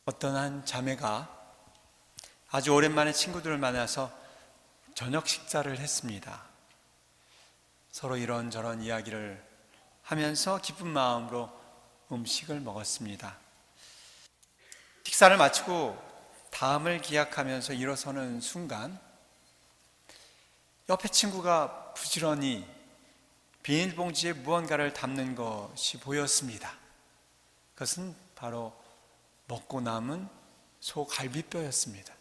어떤 한 자매가 아주 오랜만에 친구들을 만나서 저녁 식사를 했습니다. 서로 이런저런 이야기를 하면서 기쁜 마음으로 음식을 먹었습니다. 식사를 마치고 다음을 기약하면서 일어서는 순간 옆에 친구가 부지런히 비닐봉지에 무언가를 담는 것이 보였습니다. 그것은 바로 먹고 남은 소 갈비뼈였습니다.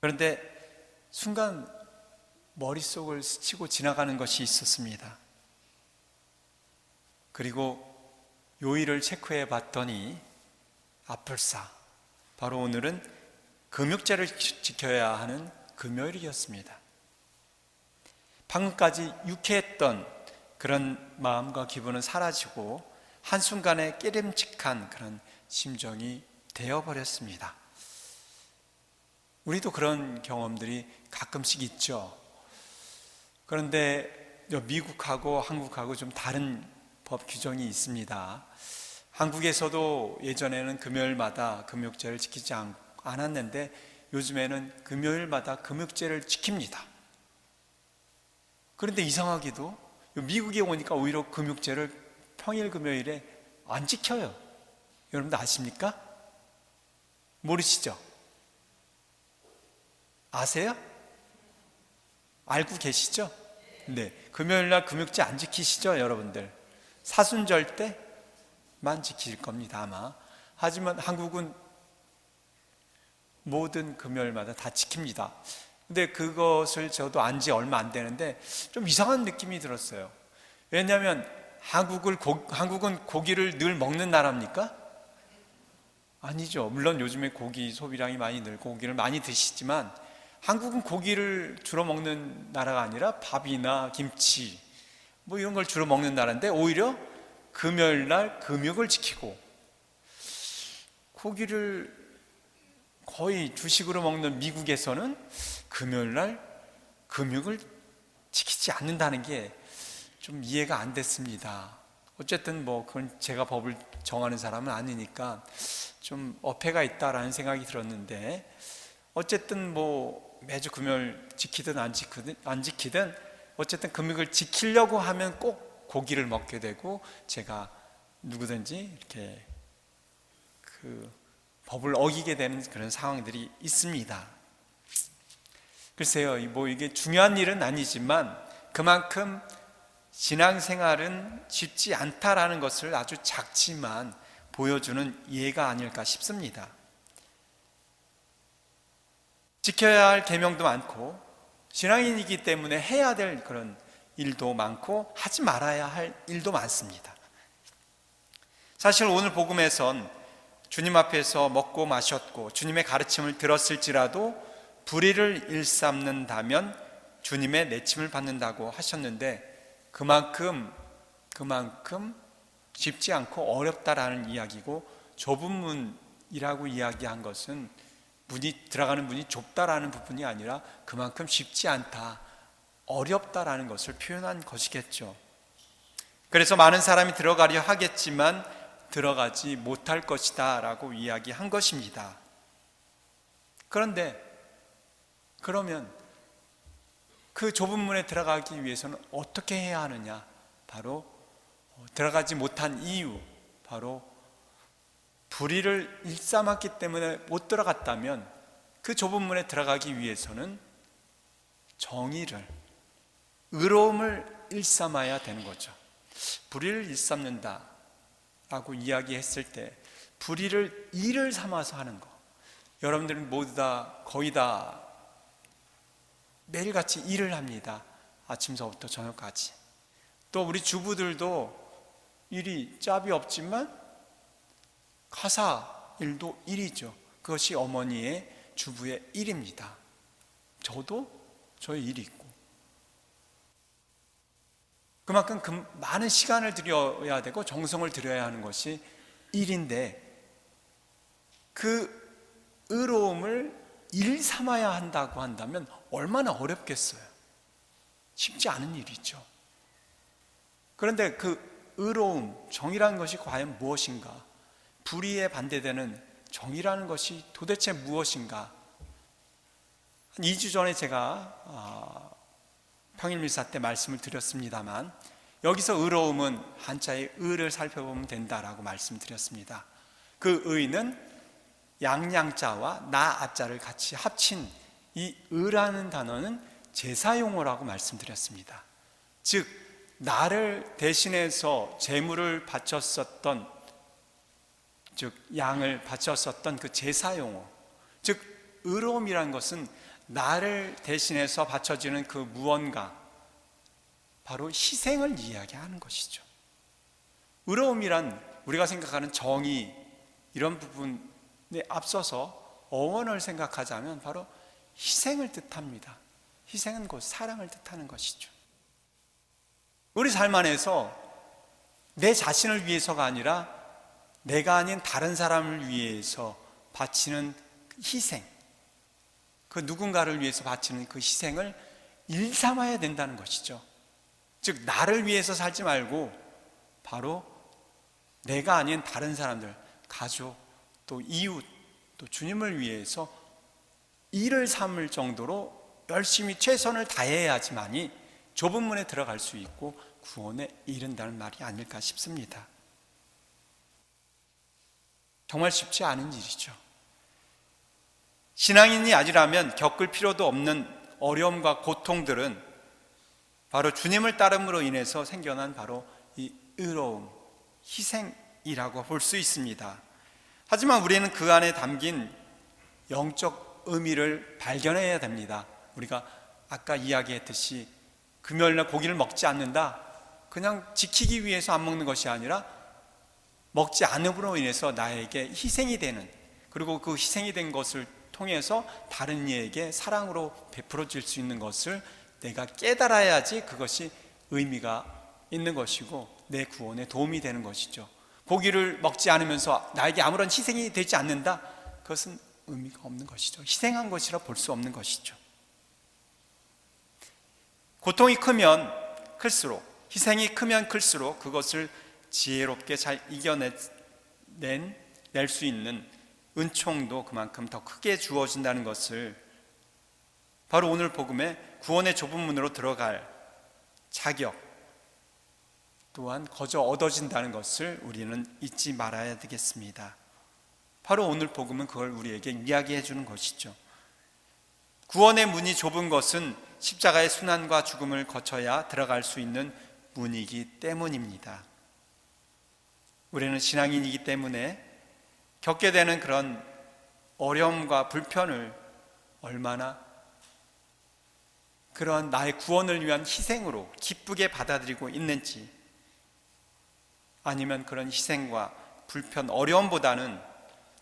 그런데 순간 머릿속을 스치고 지나가는 것이 있었습니다. 그리고 요일을 체크해 봤더니 아플싸, 바로 오늘은 금육제를 지켜야 하는 금요일이었습니다. 방금까지 유쾌했던 그런 마음과 기분은 사라지고 한순간에 깨름직한 그런 심정이 되어버렸습니다. 우리도 그런 경험들이 가끔씩 있죠. 그런데 미국하고 한국하고 좀 다른 법 규정이 있습니다. 한국에서도 예전에는 금요일마다 금육제를 지키지 않았는데 요즘에는 금요일마다 금육제를 지킵니다. 그런데 이상하게도 미국에 오니까 오히려 금육제를 평일 금요일에 안 지켜요. 여러분들 아십니까? 모르시죠? 아세요? 알고 계시죠? 네, 금요일날 금육제 안 지키시죠, 여러분들? 사순절 때만 지킬 겁니다, 아마. 하지만 한국은 모든 금요일마다 다 지킵니다. 근데 그것을 저도 안 지 얼마 안 되는데 좀 이상한 느낌이 들었어요. 왜냐하면 한국은 고기를 늘 먹는 나라입니까? 아니죠. 물론 요즘에 고기 소비량이 많이 늘고 고기를 많이 드시지만 한국은 고기를 주로 먹는 나라가 아니라 밥이나 김치 뭐 이런 걸 주로 먹는 나라인데 오히려 금요일날 금육을 지키고 고기를 거의 주식으로 먹는 미국에서는 금요일날 금육을 지키지 않는다는 게 좀 이해가 안 됐습니다. 어쨌든 뭐 그건 제가 법을 정하는 사람은 아니니까 좀 어폐가 있다라는 생각이 들었는데 어쨌든 뭐 매주 금요일 지키든 안 지키든 어쨌든 금육을 지키려고 하면 꼭 고기를 먹게 되고 제가 누구든지 이렇게 그 법을 어기게 되는 그런 상황들이 있습니다. 글쎄요, 뭐 이게 중요한 일은 아니지만 그만큼 신앙생활은 쉽지 않다라는 것을 아주 작지만 보여주는 예가 아닐까 싶습니다. 지켜야 할 계명도 많고 신앙인이기 때문에 해야 될 그런 일도 많고 하지 말아야 할 일도 많습니다. 사실 오늘 복음에선 주님 앞에서 먹고 마셨고 주님의 가르침을 들었을지라도 불의를 일삼는다면 주님의 내침을 받는다고 하셨는데 그만큼 쉽지 않고 어렵다라는 이야기고 좁은 문이라고 이야기한 것은 들어가는 문이 좁다라는 부분이 아니라 그만큼 쉽지 않다, 어렵다라는 것을 표현한 것이겠죠. 그래서 많은 사람이 들어가려 하겠지만 들어가지 못할 것이다 라고 이야기한 것입니다. 그러면 그 좁은 문에 들어가기 위해서는 어떻게 해야 하느냐? 바로 들어가지 못한 이유, 바로 불의를 일삼았기 때문에 못 들어갔다면 그 좁은 문에 들어가기 위해서는 정의를, 의로움을 일삼아야 되는 거죠. 불의를 일삼는다 라고 이야기했을 때 불의를 일을 삼아서 하는 거, 여러분들은 모두 다 거의 다 매일같이 일을 합니다. 아침서부터 저녁까지. 또 우리 주부들도 일이 짭이 없지만 가사 일도 일이죠. 그것이 어머니의 주부의 일입니다. 저도 저의 일이 있고 그만큼 많은 시간을 들여야 되고 정성을 들여야 하는 것이 일인데 그 의로움을 일 삼아야 한다고 한다면 얼마나 어렵겠어요. 쉽지 않은 일이죠. 그런데 그 의로움, 정의라는 것이 과연 무엇인가? 불의에 반대되는 정의라는 것이 도대체 무엇인가? 한 2주 전에 제가 평일밀사 때 말씀을 드렸습니다만, 여기서 의로움은 한자의 의를 살펴보면 된다라고 말씀드렸습니다. 그 의는 양양자와 나아자를 같이 합친 이 의라는 단어는 제사용어라고 말씀드렸습니다. 즉 나를 대신해서 제물을 바쳤었던, 즉 양을 바쳤었던 그 제사용어, 즉 의로움이란 것은 나를 대신해서 바쳐지는 그 무언가, 바로 희생을 이야기하는 것이죠. 의로움이란 우리가 생각하는 정의, 이런 부분에 앞서서 어원을 생각하자면 바로 희생을 뜻합니다. 희생은 곧 사랑을 뜻하는 것이죠. 우리 삶 안에서 내 자신을 위해서가 아니라 내가 아닌 다른 사람을 위해서 바치는 희생, 그 누군가를 위해서 바치는 그 희생을 일삼아야 된다는 것이죠. 즉 나를 위해서 살지 말고 바로 내가 아닌 다른 사람들, 가족, 또 이웃, 또 주님을 위해서 일을 삼을 정도로 열심히 최선을 다해야지만이 좁은 문에 들어갈 수 있고 구원에 이른다는 말이 아닐까 싶습니다. 정말 쉽지 않은 일이죠. 신앙인이 아니라면 겪을 필요도 없는 어려움과 고통들은 바로 주님을 따름으로 인해서 생겨난 바로 이 의로움, 희생이라고 볼 수 있습니다. 하지만 우리는 그 안에 담긴 영적 의미를 발견해야 됩니다. 우리가 아까 이야기했듯이 금요일날 고기를 먹지 않는다, 그냥 지키기 위해서 안 먹는 것이 아니라 먹지 않음으로 인해서 나에게 희생이 되는, 그리고 그 희생이 된 것을 통해서 다른 이에게 사랑으로 베풀어질 수 있는 것을 내가 깨달아야지 그것이 의미가 있는 것이고 내 구원에 도움이 되는 것이죠. 고기를 먹지 않으면서 나에게 아무런 희생이 되지 않는다, 그것은 의미가 없는 것이죠. 희생한 것이라 볼 수 없는 것이죠. 고통이 크면 클수록, 희생이 크면 클수록 그것을 지혜롭게 잘 이겨낼 수 있는 은총도 그만큼 더 크게 주어진다는 것을, 바로 오늘 복음에 구원의 좁은 문으로 들어갈 자격 또한 거저 얻어진다는 것을 우리는 잊지 말아야 되겠습니다. 바로 오늘 복음은 그걸 우리에게 이야기해 주는 것이죠. 구원의 문이 좁은 것은 십자가의 순환과 죽음을 거쳐야 들어갈 수 있는 문이기 때문입니다. 우리는 신앙인이기 때문에 겪게 되는 그런 어려움과 불편을 얼마나 그런 나의 구원을 위한 희생으로 기쁘게 받아들이고 있는지, 아니면 그런 희생과 불편, 어려움보다는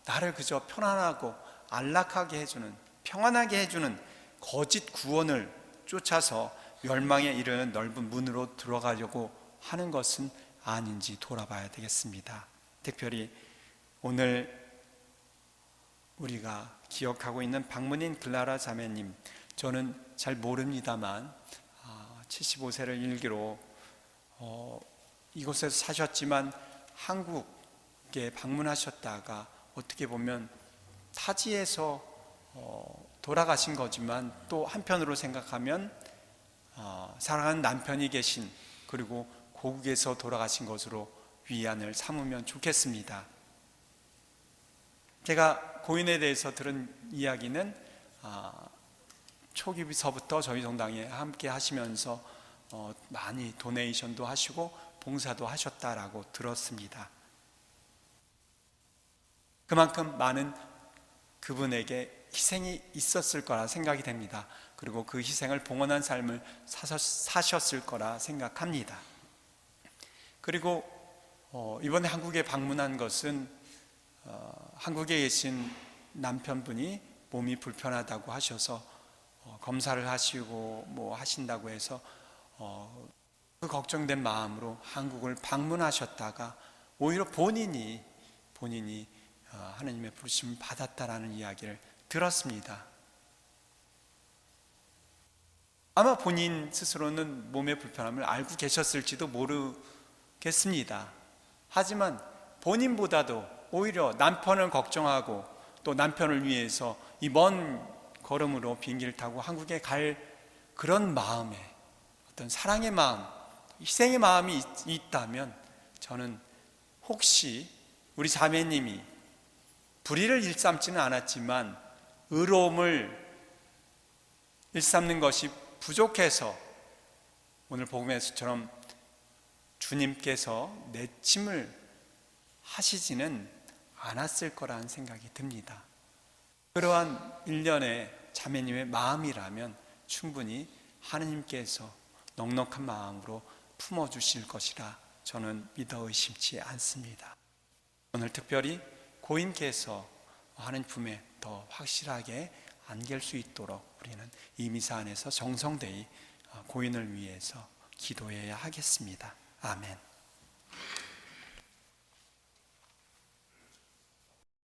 나를 그저 편안하고 안락하게 해주는, 평안하게 해주는 거짓 구원을 쫓아서 멸망에 이르는 넓은 문으로 들어가려고 하는 것은 아닌지 돌아봐야 되겠습니다. 특별히 오늘 우리가 기억하고 있는 박문인 글라라 자매님, 저는 잘 모릅니다만 75세를 일기로 이곳에서 사셨지만 한국에 방문하셨다가 어떻게 보면 타지에서 돌아가신 거지만 또 한편으로 생각하면 사랑하는 남편이 계신, 그리고 고국에서 돌아가신 것으로 위안을 삼으면 좋겠습니다. 제가 고인에 대해서 들은 이야기는 초기부터 저희 정당에 함께 하시면서 많이 도네이션도 하시고 봉사도 하셨다라고 들었습니다. 그만큼 많은 그분에게 희생이 있었을 거라 생각이 됩니다. 그리고 그 희생을 봉헌한 삶을 사셨을 거라 생각합니다. 그리고 이번에 한국에 방문한 것은 한국에 계신 남편분이 몸이 불편하다고 하셔서 검사를 하시고 뭐 하신다고 해서 그 걱정된 마음으로 한국을 방문하셨다가 오히려 본인이 하나님의 부르심을 받았다라는 이야기를 들었습니다. 아마 본인 스스로는 몸의 불편함을 알고 계셨을지도 모르겠습니다. 하지만 본인보다도 오히려 남편을 걱정하고 또 남편을 위해서 이 먼 걸음으로 비행기를 타고 한국에 갈 그런 마음에 어떤 사랑의 마음, 희생의 마음이 있다면 저는 혹시 우리 자매님이 불의를 일삼지는 않았지만 의로움을 일삼는 것이 부족해서 오늘 복음에서처럼 주님께서 내침을 하시지는 않았을 거라는 생각이 듭니다. 그러한 일련의 자매님의 마음이라면 충분히 하느님께서 넉넉한 마음으로 품어주실 것이라 저는 믿어 의심치 않습니다. 오늘 특별히 고인께서 하느님 품에 더 확실하게 안길 수 있도록 우리는 이 미사 안에서 정성되이 고인을 위해서 기도해야 하겠습니다. 아멘.